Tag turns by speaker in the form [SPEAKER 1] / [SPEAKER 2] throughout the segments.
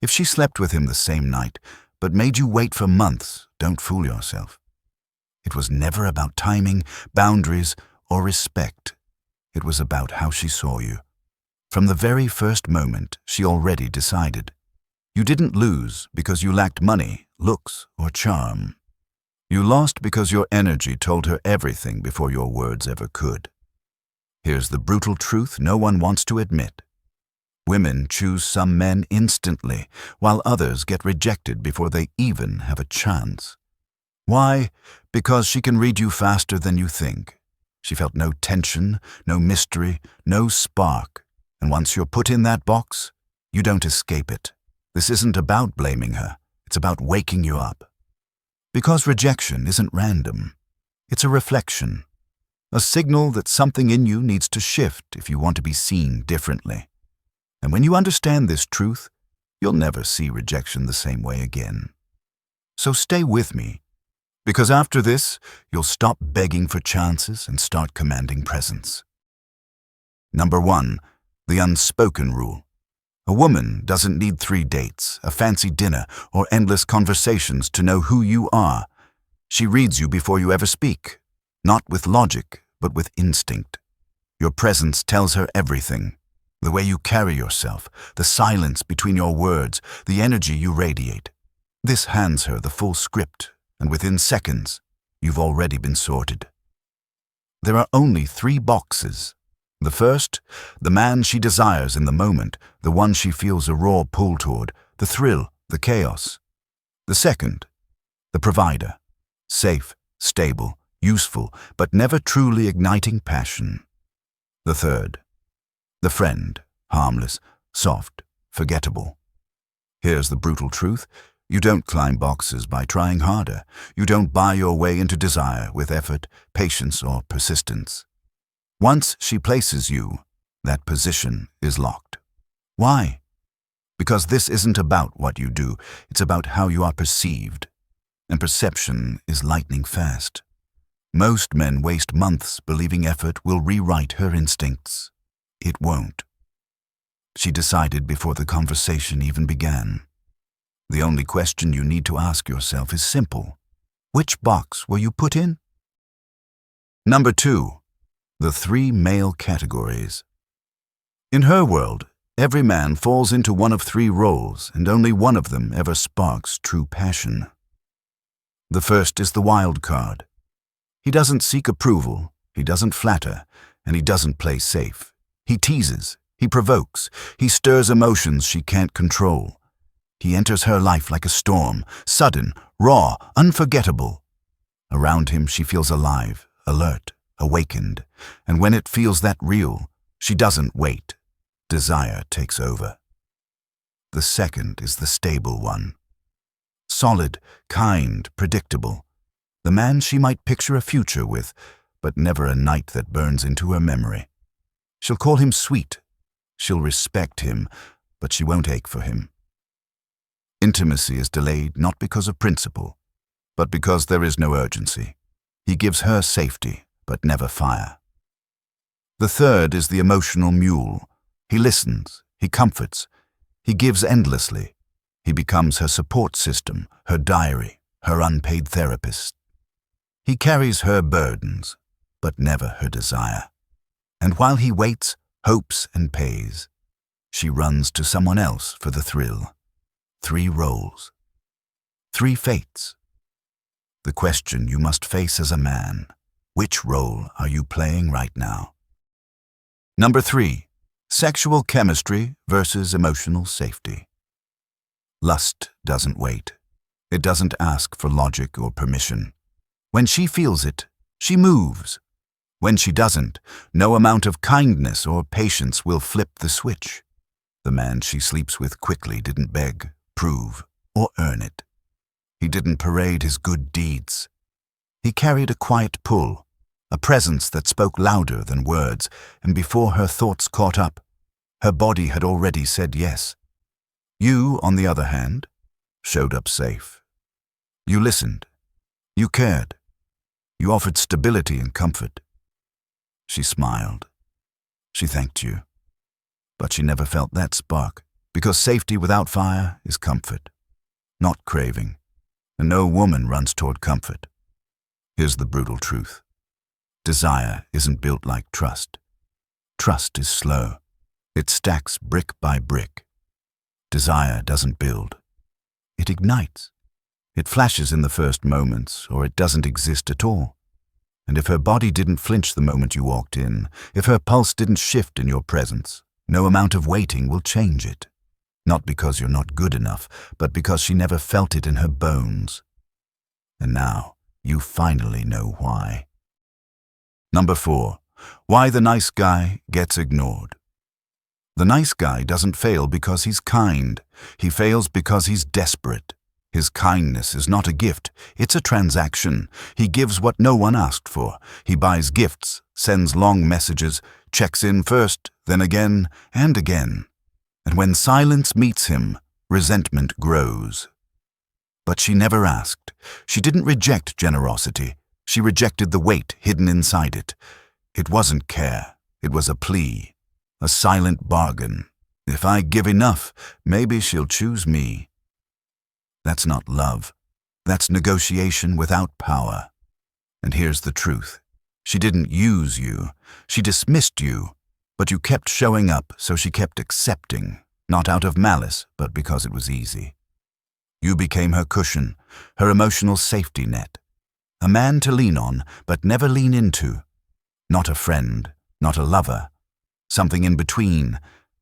[SPEAKER 1] If she slept with him the same night, but made you wait for months, don't fool yourself. It was never about timing, boundaries, or respect. It was about how she saw you. From the very first moment, she already decided. You didn't lose because you lacked money, looks, or charm. You lost because your energy told her everything before your words ever could. Here's the brutal truth no one wants to admit. Women choose some men instantly, while others get rejected before they even have a chance. Why? Because she can read you faster than you think. She felt no tension, no mystery, no spark. And once you're put in that box, you don't escape it. This isn't about blaming her. It's about waking you up. Because rejection isn't random. It's a reflection. A signal that something in you needs to shift if you want to be seen differently. And when you understand this truth, you'll never see rejection the same way again. So stay with me, because after this, you'll stop begging for chances and start commanding presence. Number 1, the unspoken rule. A woman doesn't need 3 dates, a fancy dinner, or endless conversations to know who you are. She reads you before you ever speak, not with logic, but with instinct. Your presence tells her everything. The way you carry yourself, the silence between your words, the energy you radiate. This hands her the full script, and within seconds, you've already been sorted. There are only 3 boxes. The first, the man she desires in the moment, the one she feels a raw pull toward, the thrill, the chaos. The second, the provider, safe, stable, useful, but never truly igniting passion. The third, the friend, harmless, soft, forgettable. Here's the brutal truth. You don't climb boxes by trying harder. You don't buy your way into desire with effort, patience, or persistence. Once she places you, that position is locked. Why? Because this isn't about what you do, it's about how you are perceived. And perception is lightning fast. Most men waste months believing effort will rewrite her instincts. It won't. She decided before the conversation even began. The only question you need to ask yourself is simple. Which box were you put in? Number 2, the 3 male categories. In her world, every man falls into one of 3 roles, and only one of them ever sparks true passion. The first is the wild card. He doesn't seek approval, he doesn't flatter, and he doesn't play safe. He teases, he provokes, he stirs emotions she can't control. He enters her life like a storm, sudden, raw, unforgettable. Around him she feels alive, alert, awakened, and when it feels that real, she doesn't wait. Desire takes over. The second is the stable one. Solid, kind, predictable. The man she might picture a future with, but never a night that burns into her memory. She'll call him sweet. She'll respect him, but she won't ache for him. Intimacy is delayed not because of principle, but because there is no urgency. He gives her safety, but never fire. The third is the emotional mule. He listens, he comforts, he gives endlessly. He becomes her support system, her diary, her unpaid therapist. He carries her burdens, but never her desire. And while he waits, hopes, and pays, she runs to someone else for the thrill. 3 roles. 3 fates. The question you must face as a man: which role are you playing right now? Number 3, sexual chemistry versus emotional safety. Lust doesn't wait. It doesn't ask for logic or permission. When she feels it, she moves. When she doesn't, no amount of kindness or patience will flip the switch. The man she sleeps with quickly didn't beg, prove, or earn it. He didn't parade his good deeds. He carried a quiet pull, a presence that spoke louder than words, and before her thoughts caught up, her body had already said yes. You, on the other hand, showed up safe. You listened. You cared. You offered stability and comfort. She smiled. She thanked you. But she never felt that spark. Because safety without fire is comfort, not craving, and no woman runs toward comfort. Here's the brutal truth. Desire isn't built like trust. Trust is slow. It stacks brick by brick. Desire doesn't build. It ignites. It flashes in the first moments, or it doesn't exist at all. And if her body didn't flinch the moment you walked in, if her pulse didn't shift in your presence, no amount of waiting will change it. Not because you're not good enough, but because she never felt it in her bones. And now, you finally know why. Number 4. Why the nice guy gets ignored. The nice guy doesn't fail because he's kind. He fails because he's desperate. His kindness is not a gift, it's a transaction. He gives what no one asked for. He buys gifts, sends long messages, checks in first, then again and again. And when silence meets him, resentment grows. But she never asked. She didn't reject generosity. She rejected the weight hidden inside it. It wasn't care. It was a plea, a silent bargain. If I give enough, maybe she'll choose me. That's not love. That's negotiation without power. And here's the truth. She didn't use you. She dismissed you. But you kept showing up, so she kept accepting, not out of malice, but because it was easy. You became her cushion, her emotional safety net. A man to lean on, but never lean into. Not a friend, not a lover. Something in between,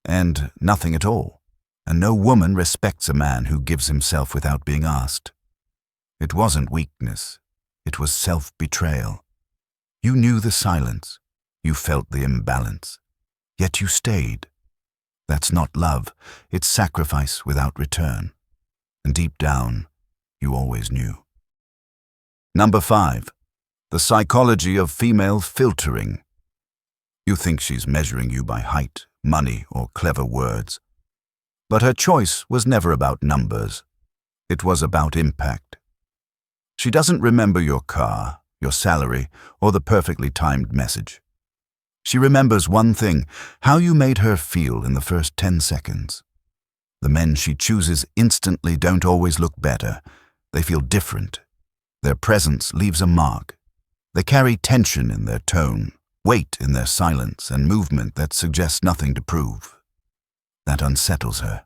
[SPEAKER 1] and nothing at all. And no woman respects a man who gives himself without being asked. It wasn't weakness. It was self-betrayal. You knew the silence. You felt the imbalance. Yet you stayed. That's not love. It's sacrifice without return. And deep down, you always knew. Number 5. The psychology of female filtering. You think she's measuring you by height, money, or clever words. But her choice was never about numbers. It was about impact. She doesn't remember your car, your salary, or the perfectly timed message. She remembers one thing, how you made her feel in the first 10 seconds. The men she chooses instantly don't always look better. They feel different. Their presence leaves a mark. They carry tension in their tone, weight in their silence, and movement that suggests nothing to prove. That unsettles her.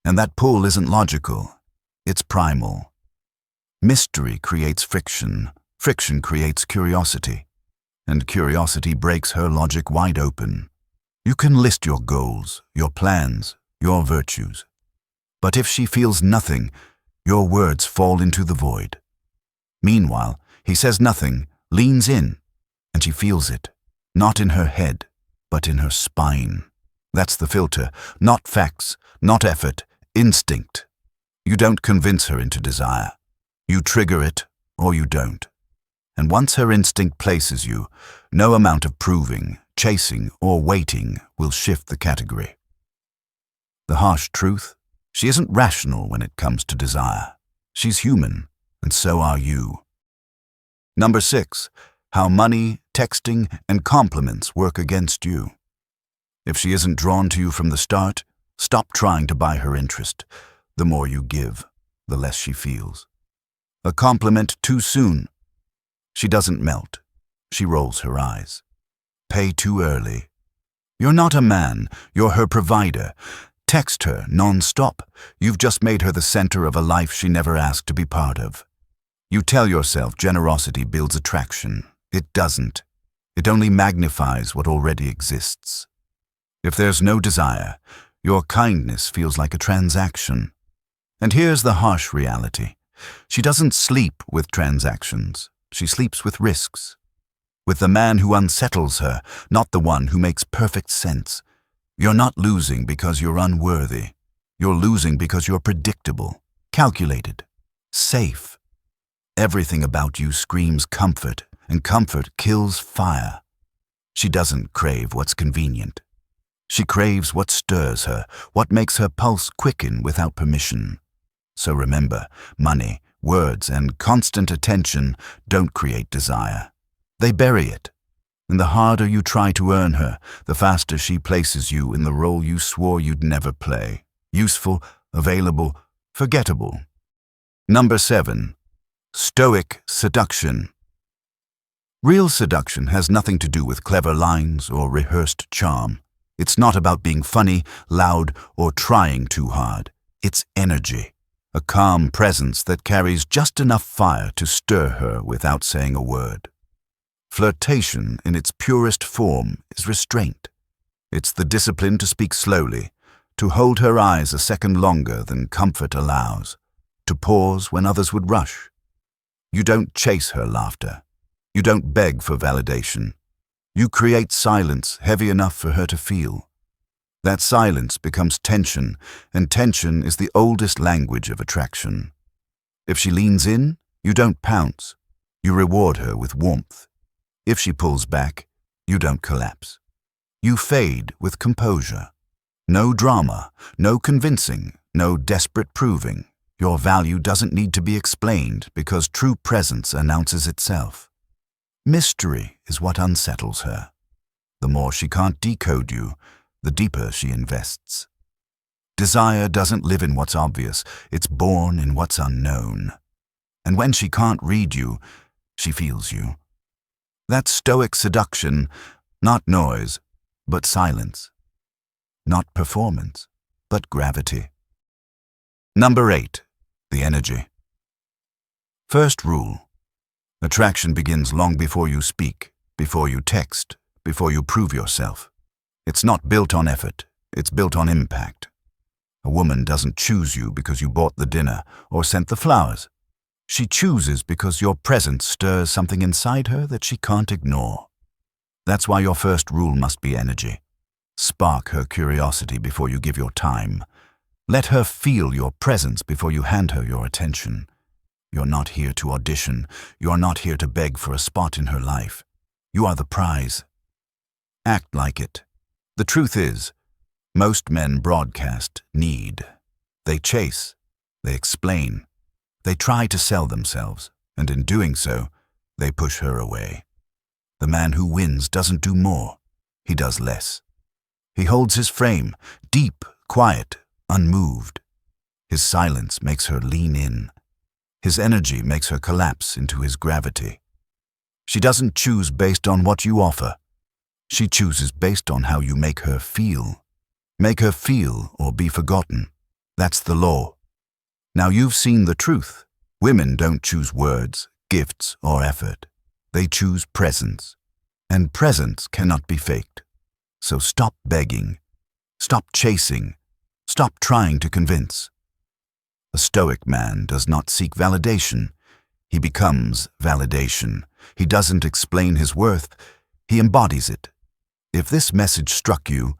[SPEAKER 1] And that pull isn't logical. It's primal. Mystery creates friction. Friction creates curiosity. And curiosity breaks her logic wide open. You can list your goals, your plans, your virtues. But if she feels nothing, your words fall into the void. Meanwhile, he says nothing, leans in, and she feels it. Not in her head, but in her spine. That's the filter. Not facts, not effort, instinct. You don't convince her into desire. You trigger it, or you don't. And once her instinct places you, no amount of proving, chasing, or waiting will shift the category. The harsh truth? She isn't rational when it comes to desire. She's human, and so are you. Number 6. How money, texting, and compliments work against you. If she isn't drawn to you from the start, stop trying to buy her interest. The more you give, the less she feels. A compliment too soon. She doesn't melt. She rolls her eyes. Pay too early. You're not a man. You're her provider. Text her non-stop. You've just made her the center of a life she never asked to be part of. You tell yourself generosity builds attraction. It doesn't. It only magnifies what already exists. If there's no desire, your kindness feels like a transaction. And here's the harsh reality. She doesn't sleep with transactions. She sleeps with risks. With the man who unsettles her, not the one who makes perfect sense. You're not losing because you're unworthy. You're losing because you're predictable, calculated, safe. Everything about you screams comfort, and comfort kills fire. She doesn't crave what's convenient. She craves what stirs her, what makes her pulse quicken without permission. So remember, money, words, and constant attention don't create desire. They bury it. And the harder you try to earn her, the faster she places you in the role you swore you'd never play. useful, available, forgettable. Number 7. Stoic seduction. Real seduction has nothing to do with clever lines or rehearsed charm. It's not about being funny, loud, or trying too hard. It's energy, a calm presence that carries just enough fire to stir her without saying a word. Flirtation, in its purest form, is restraint. It's the discipline to speak slowly, to hold her eyes a second longer than comfort allows, to pause when others would rush. You don't chase her laughter. You don't beg for validation. You create silence heavy enough for her to feel. That silence becomes tension, and tension is the oldest language of attraction. If she leans in, you don't pounce. You reward her with warmth. If she pulls back, you don't collapse. You fade with composure. No drama, no convincing, no desperate proving. Your value doesn't need to be explained because true presence announces itself. Mystery is what unsettles her. The more she can't decode you, the deeper she invests. Desire doesn't live in what's obvious, it's born in what's unknown. And when she can't read you, she feels you. That's stoic seduction, not noise, but silence. Not performance, but gravity. Number 8. The energy. First rule. Attraction begins long before you speak, before you text, before you prove yourself. It's not built on effort, it's built on impact. A woman doesn't choose you because you bought the dinner or sent the flowers. She chooses because your presence stirs something inside her that she can't ignore. That's why your first rule must be energy. Spark her curiosity before you give your time. Let her feel your presence before you hand her your attention. You're not here to audition. You're not here to beg for a spot in her life. You are the prize. Act like it. The truth is, most men broadcast need. They chase. They explain. They try to sell themselves, and in doing so, they push her away. The man who wins doesn't do more. He does less. He holds his frame, deep, quiet, unmoved. His silence makes her lean in. His energy makes her collapse into his gravity. She doesn't choose based on what you offer. She chooses based on how you make her feel. Make her feel or be forgotten. That's the law. Now you've seen the truth. Women don't choose words, gifts, or effort. They choose presence. And presence cannot be faked. So stop begging. Stop chasing. Stop trying to convince. A stoic man does not seek validation. He becomes validation. He doesn't explain his worth. He embodies it. If this message struck you,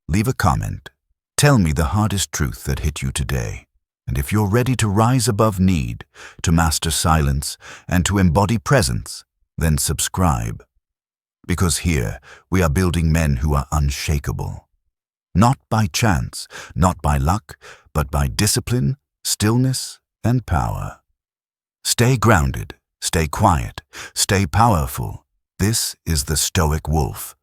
[SPEAKER 1] leave a comment. Tell me the hardest truth that hit you today. And if you're ready to rise above need, to master silence, and to embody presence, then subscribe. Because here we are building men who are unshakable. Not by chance, not by luck, but by discipline, stillness, and power. Stay grounded, stay quiet, stay powerful. This is the Stoic Wolf.